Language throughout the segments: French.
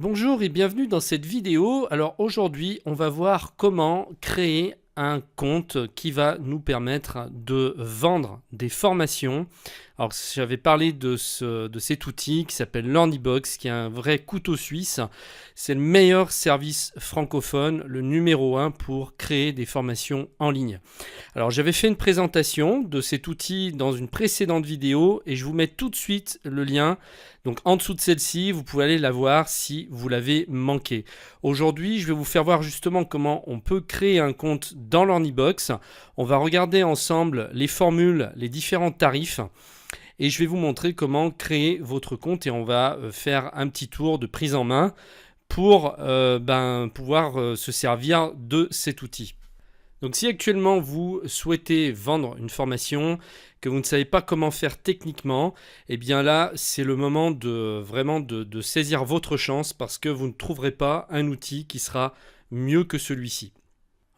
Bonjour et bienvenue dans cette vidéo. Alors aujourd'hui, on va voir comment créer un compte qui va nous permettre de vendre des formations. Alors j'avais parlé de cet outil qui s'appelle LearnyBox, qui est un vrai couteau suisse. C'est le meilleur service francophone, le numéro 1 pour créer des formations en ligne. Alors j'avais fait une présentation de cet outil dans une précédente vidéo et je vous mets tout de suite le lien. Donc en dessous de celle-ci, vous pouvez aller la voir si vous l'avez manqué. Aujourd'hui, je vais vous faire voir justement comment on peut créer un compte dans LearnyBox. On va regarder ensemble les formules, les différents tarifs. Et je vais vous montrer comment créer votre compte et on va faire un petit tour de prise en main pour pouvoir se servir de cet outil. Donc si actuellement vous souhaitez vendre une formation, que vous ne savez pas comment faire techniquement, eh bien là c'est le moment de vraiment de saisir votre chance parce que vous ne trouverez pas un outil qui sera mieux que celui-ci.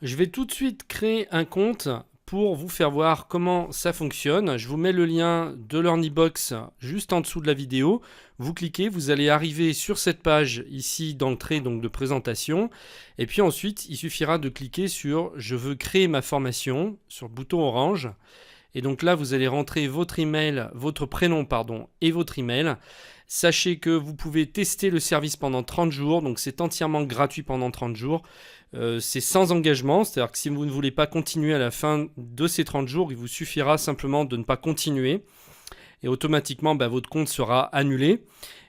Je vais tout de suite créer un compte pour vous faire voir comment ça fonctionne. Je vous mets le lien de LearnyBox juste en dessous de la vidéo. Vous cliquez, vous allez arriver sur cette page ici d'entrée, donc de présentation. Et puis ensuite, il suffira de cliquer sur « Je veux créer ma formation » sur le bouton orange. Et donc là, vous allez rentrer votre email, votre prénom et votre email. Sachez que vous pouvez tester le service pendant 30 jours, donc c'est entièrement gratuit pendant 30 jours. C'est sans engagement, c'est-à-dire que si vous ne voulez pas continuer à la fin de ces 30 jours, il vous suffira simplement de ne pas continuer. Et automatiquement, votre compte sera annulé.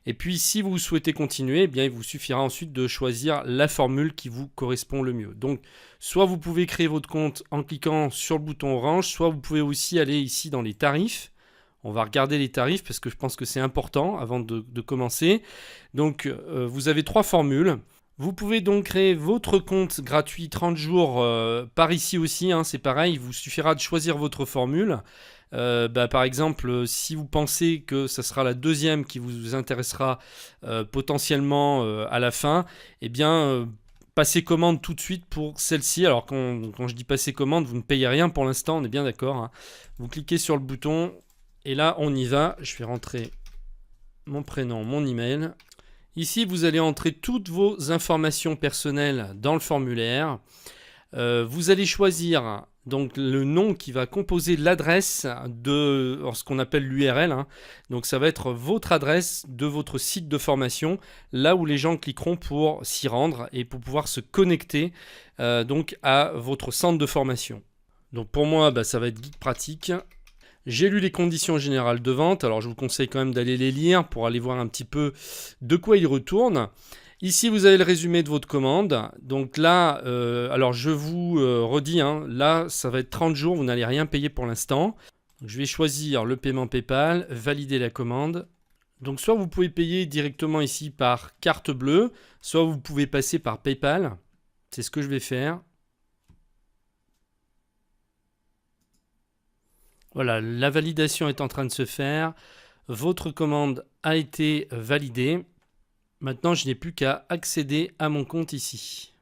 Et puis, si vous souhaitez continuer, eh bien, il vous suffira ensuite de choisir la formule qui vous correspond le mieux. Donc, soit vous pouvez créer votre compte en cliquant sur le bouton orange, soit vous pouvez aussi aller ici dans les tarifs. On va regarder les tarifs parce que je pense que c'est important avant de commencer. Donc, vous avez 3 formules. Vous pouvez donc créer votre compte gratuit 30 jours par ici aussi, c'est pareil, il vous suffira de choisir votre formule. Par exemple, si vous pensez que ça sera la deuxième qui vous intéressera potentiellement à la fin, eh bien, passez commande tout de suite pour celle-ci. Alors quand je dis passer commande, vous ne payez rien pour l'instant, on est bien d'accord. Vous cliquez sur le bouton et là, on y va. Je vais rentrer mon prénom, mon email. Ici, vous allez entrer toutes vos informations personnelles dans le formulaire. Vous allez choisir donc le nom qui va composer l'adresse de ce qu'on appelle l'URL. Donc ça va être votre adresse de votre site de formation, là où les gens cliqueront pour s'y rendre et pour pouvoir se connecter donc à votre centre de formation. Donc pour moi, ça va être Guide Pratique. J'ai lu les conditions générales de vente, alors je vous conseille quand même d'aller les lire pour aller voir un petit peu de quoi il retourne. Ici, vous avez le résumé de votre commande. Donc là, alors je vous redis, là, ça va être 30 jours, vous n'allez rien payer pour l'instant. Je vais choisir le paiement PayPal, valider la commande. Donc soit vous pouvez payer directement ici par carte bleue, soit vous pouvez passer par PayPal. C'est ce que je vais faire. Voilà, la validation est en train de se faire. Votre commande a été validée. Maintenant, je n'ai plus qu'à accéder à mon compte ici.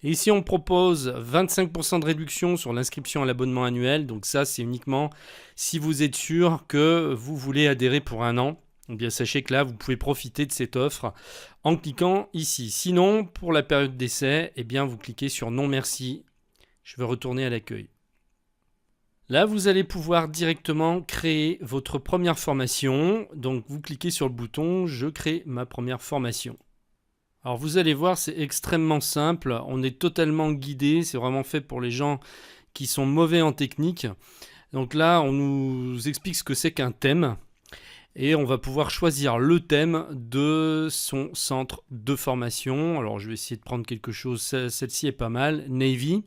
Et ici, on propose 25% de réduction sur l'inscription à l'abonnement annuel. Donc ça, c'est uniquement si vous êtes sûr que vous voulez adhérer pour un an. Eh bien, sachez que là, vous pouvez profiter de cette offre en cliquant ici. Sinon, pour la période d'essai, eh bien, vous cliquez sur non merci. Je vais retourner à l'accueil. Là, vous allez pouvoir directement créer votre première formation. Donc, vous cliquez sur le bouton « Je crée ma première formation ». Alors, vous allez voir, c'est extrêmement simple. On est totalement guidé. C'est vraiment fait pour les gens qui sont mauvais en technique. Donc là, on nous explique ce que c'est qu'un thème. Et on va pouvoir choisir le thème de son centre de formation. Alors, je vais essayer de prendre quelque chose. Celle-ci est pas mal. Navy.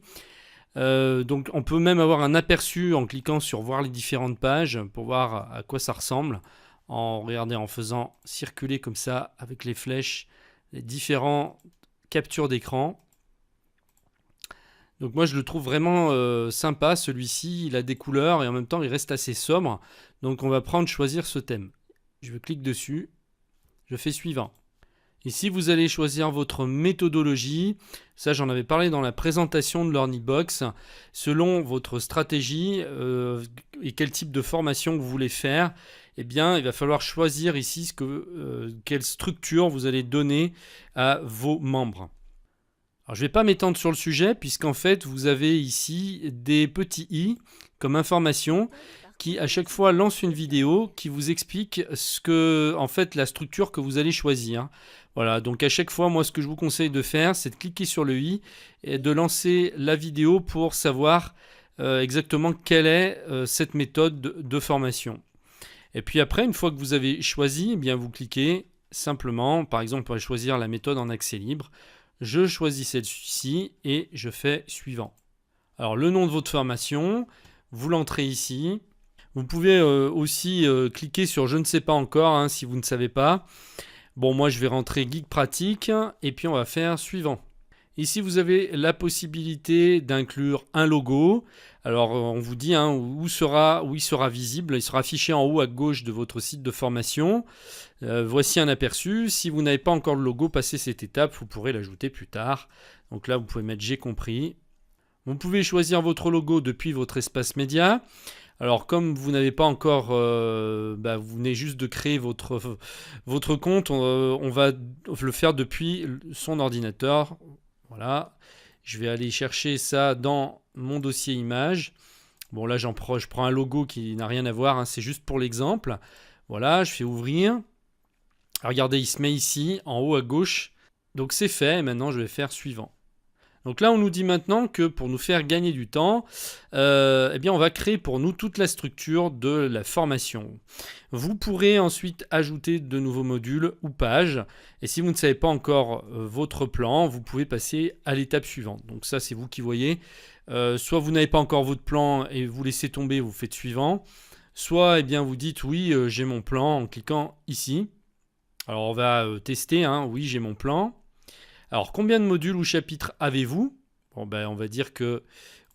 Donc on peut même avoir un aperçu en cliquant sur voir les différentes pages pour voir à quoi ça ressemble en faisant circuler comme ça avec les flèches les différentes captures d'écran. Donc moi je le trouve vraiment sympa celui-ci, il a des couleurs et en même temps il reste assez sobre. Donc on va choisir ce thème. Je clique dessus, je fais suivant. Ici, vous allez choisir votre méthodologie. Ça, j'en avais parlé dans la présentation de l'Ornibox. Selon votre stratégie et quel type de formation vous voulez faire, eh bien, il va falloir choisir ici quelle structure vous allez donner à vos membres. Alors, je ne vais pas m'étendre sur le sujet puisqu'en fait, vous avez ici des petits i comme information qui à chaque fois lance une vidéo qui vous explique la structure que vous allez choisir. Voilà, donc à chaque fois, moi, ce que je vous conseille de faire, c'est de cliquer sur le i et de lancer la vidéo pour savoir exactement quelle est cette méthode de formation. Et puis après, une fois que vous avez choisi, eh bien, vous cliquez simplement, par exemple, pour choisir la méthode en accès libre. Je choisis celle-ci et je fais suivant. Alors, le nom de votre formation, vous l'entrez ici. Vous pouvez aussi cliquer sur je ne sais pas encore si vous ne savez pas. Bon, moi je vais rentrer Geek Pratique et puis on va faire suivant. Ici vous avez la possibilité d'inclure un logo. Alors on vous dit où il sera visible. Il sera affiché en haut à gauche de votre site de formation. Voici un aperçu. Si vous n'avez pas encore le logo, passez cette étape, vous pourrez l'ajouter plus tard. Donc là vous pouvez mettre j'ai compris. Vous pouvez choisir votre logo depuis votre espace média. Alors comme vous n'avez pas encore, vous venez juste de créer votre compte, on va le faire depuis son ordinateur. Voilà, je vais aller chercher ça dans mon dossier images. Bon là je prends un logo qui n'a rien à voir, c'est juste pour l'exemple. Voilà, je fais ouvrir. Regardez, il se met ici en haut à gauche. Donc c'est fait, et maintenant je vais faire suivant. Donc là, on nous dit maintenant que pour nous faire gagner du temps, on va créer pour nous toute la structure de la formation. Vous pourrez ensuite ajouter de nouveaux modules ou pages. Et si vous ne savez pas encore votre plan, vous pouvez passer à l'étape suivante. Donc ça, c'est vous qui voyez. Soit vous n'avez pas encore votre plan et vous laissez tomber, vous faites suivant. Soit vous dites oui, j'ai mon plan en cliquant ici. Alors on va tester, oui, j'ai mon plan. Alors, combien de modules ou chapitres avez-vous ? Bon, on va dire que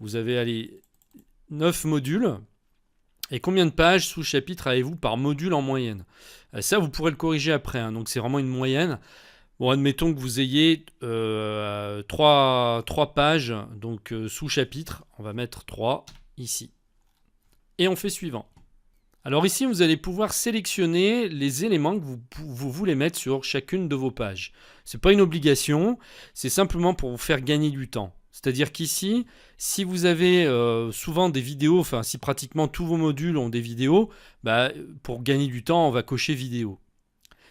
vous avez 9 modules. Et combien de pages sous-chapitres avez-vous par module en moyenne ? Ça, vous pourrez le corriger après. Donc, c'est vraiment une moyenne. Bon, admettons que vous ayez 3 pages donc sous-chapitres. On va mettre 3 ici. Et on fait suivant. Alors ici, vous allez pouvoir sélectionner les éléments que vous voulez mettre sur chacune de vos pages. Ce n'est pas une obligation, c'est simplement pour vous faire gagner du temps. C'est-à-dire qu'ici, si vous avez souvent des vidéos, si pratiquement tous vos modules ont des vidéos, pour gagner du temps, on va cocher vidéo.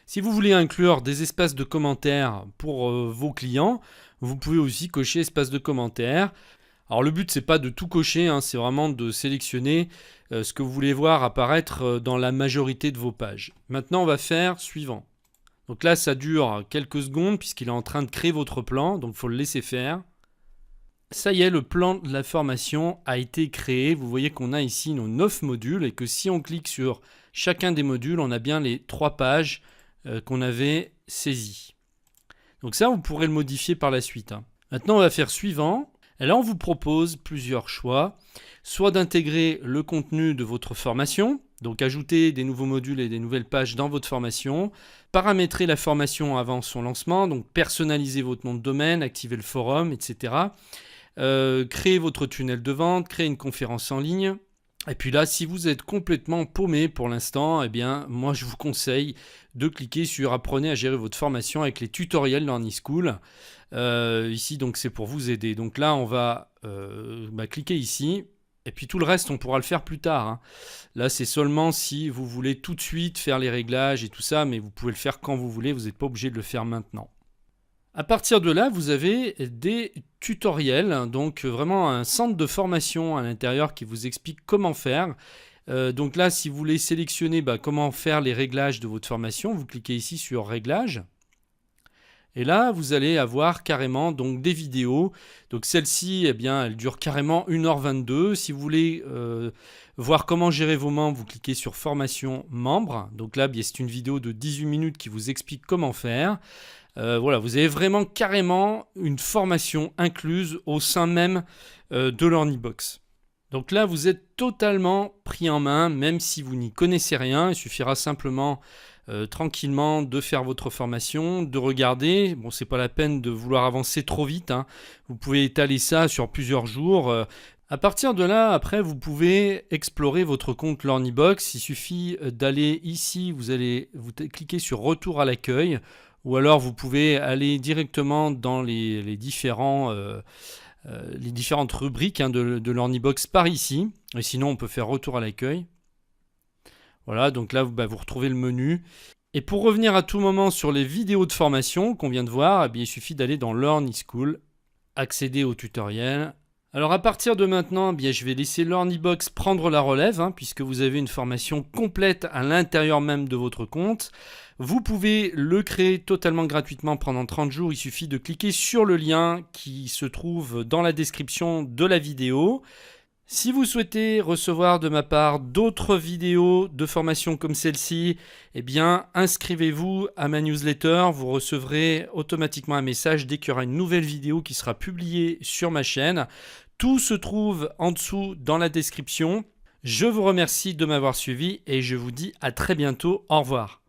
Si vous voulez inclure des espaces de commentaires pour vos clients, vous pouvez aussi cocher espace de commentaires. Alors le but, c'est pas de tout cocher, c'est vraiment de sélectionner ce que vous voulez voir apparaître dans la majorité de vos pages. Maintenant, on va faire suivant. Donc là, ça dure quelques secondes puisqu'il est en train de créer votre plan, donc il faut le laisser faire. Ça y est, le plan de la formation a été créé. Vous voyez qu'on a ici nos 9 modules et que si on clique sur chacun des modules, on a bien les 3 pages qu'on avait saisies. Donc ça, vous pourrez le modifier par la suite. Maintenant, on va faire suivant. Et là, on vous propose plusieurs choix, soit d'intégrer le contenu de votre formation, donc ajouter des nouveaux modules et des nouvelles pages dans votre formation, paramétrer la formation avant son lancement, donc personnaliser votre nom de domaine, activer le forum, etc. Créer votre tunnel de vente, créer une conférence en ligne. Et puis là, si vous êtes complètement paumé pour l'instant, moi je vous conseille de cliquer sur Apprenez à gérer votre formation avec les tutoriels LearnySchool. Ici, donc c'est pour vous aider. Donc là, on va cliquer ici. Et puis tout le reste, on pourra le faire plus tard. Là, c'est seulement si vous voulez tout de suite faire les réglages et tout ça, mais vous pouvez le faire quand vous voulez. Vous n'êtes pas obligé de le faire maintenant. À partir de là, vous avez des tutoriels, donc vraiment un centre de formation à l'intérieur qui vous explique comment faire. Donc là, si vous voulez sélectionner comment faire les réglages de votre formation, vous cliquez ici sur Réglages. Et là, vous allez avoir carrément donc, des vidéos. Donc celle-ci, elle dure carrément 1h22. Si vous voulez voir comment gérer vos membres, vous cliquez sur Formation membres. Donc là, c'est une vidéo de 18 minutes qui vous explique comment faire. Voilà, vous avez vraiment carrément une formation incluse au sein même de l'Ornibox. Donc là, vous êtes totalement pris en main, même si vous n'y connaissez rien. Il suffira simplement tranquillement de faire votre formation, de regarder. Bon, c'est pas la peine de vouloir avancer trop vite, hein. Vous pouvez étaler ça sur plusieurs jours. À partir de là, après, vous pouvez explorer votre compte Learnybox. Il suffit d'aller ici, vous cliquez sur Retour à l'accueil, ou alors vous pouvez aller directement dans les différentes rubriques, hein, de Learnybox par ici. Et sinon, on peut faire Retour à l'accueil. Voilà, donc là, vous retrouvez le menu. Et pour revenir à tout moment sur les vidéos de formation qu'on vient de voir, eh bien, il suffit d'aller dans Learny-School, accéder au tutoriel. Alors à partir de maintenant, eh bien, je vais laisser Learnybox prendre la relève, hein, puisque vous avez une formation complète à l'intérieur même de votre compte. Vous pouvez le créer totalement gratuitement pendant 30 jours. Il suffit de cliquer sur le lien qui se trouve dans la description de la vidéo. Si vous souhaitez recevoir de ma part d'autres vidéos de formation comme celle-ci, eh bien, inscrivez-vous à ma newsletter. Vous recevrez automatiquement un message dès qu'il y aura une nouvelle vidéo qui sera publiée sur ma chaîne. Tout se trouve en dessous dans la description. Je vous remercie de m'avoir suivi et je vous dis à très bientôt. Au revoir.